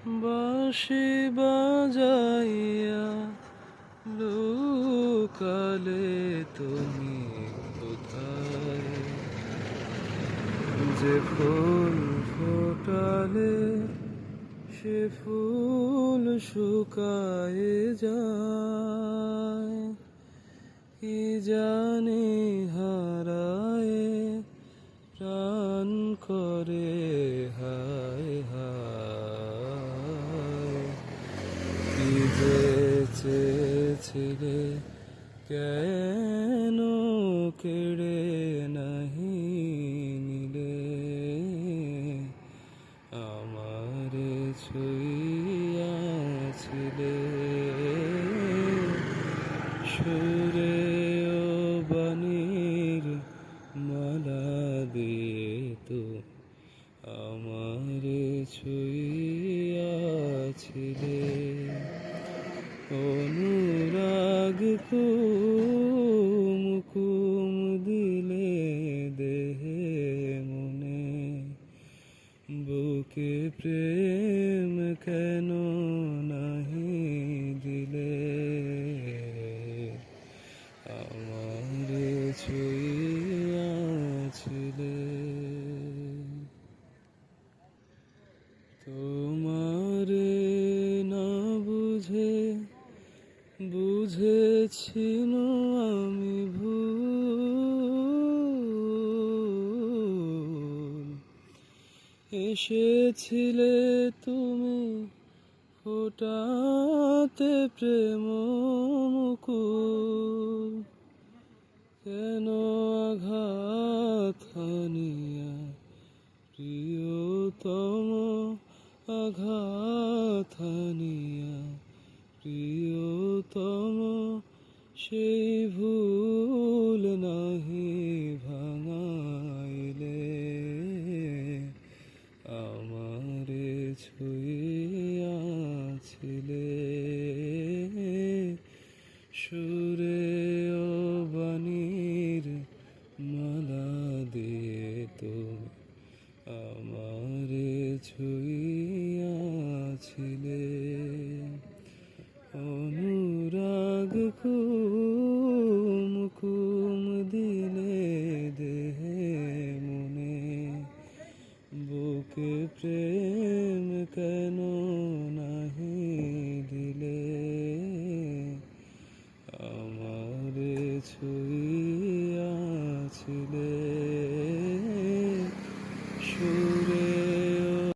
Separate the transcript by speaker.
Speaker 1: বাঁশি বাজাইয়া লুকালে তুমি কোথায়, যে ফুল ফোটালে সে ফুল শুকায় যায়, কি জানি হারায় প্রাণ করে হায় হায়। কি যে চেয়েছিলে কেন কেড়ে নাহি নিলে, আমারে ছুঁইয়াছিলে সুরে ও বাণীর মালা দিয়ে তো আমারে ছুঁইয়াছিলে। অনুরাগ কুম কুম দিলে দেহে মনে, বুকে প্রেম কেন নাহি দিলে, আমারে ছুঁইয়াছিলে। তোমারে না বুঝে বুঝেছিল আমি ভুল, এসেছিলে তুমি ফোটাতে প্রেম মুকুল, কেন আঘাত হানিয়া প্রিয়তম, আঘাত হানিয়া প্রিয়তম, সেই ভুল নাহি ভাঙাইলে, আমারে ছুঁইয়াছিলে সুরে ও বাণীর মালা দিয়ে তো আমারে ছুঁইয়াছিলে। অনুরাগ কুম কুম দিলে দেহে মনে, বুকে প্রেম কেন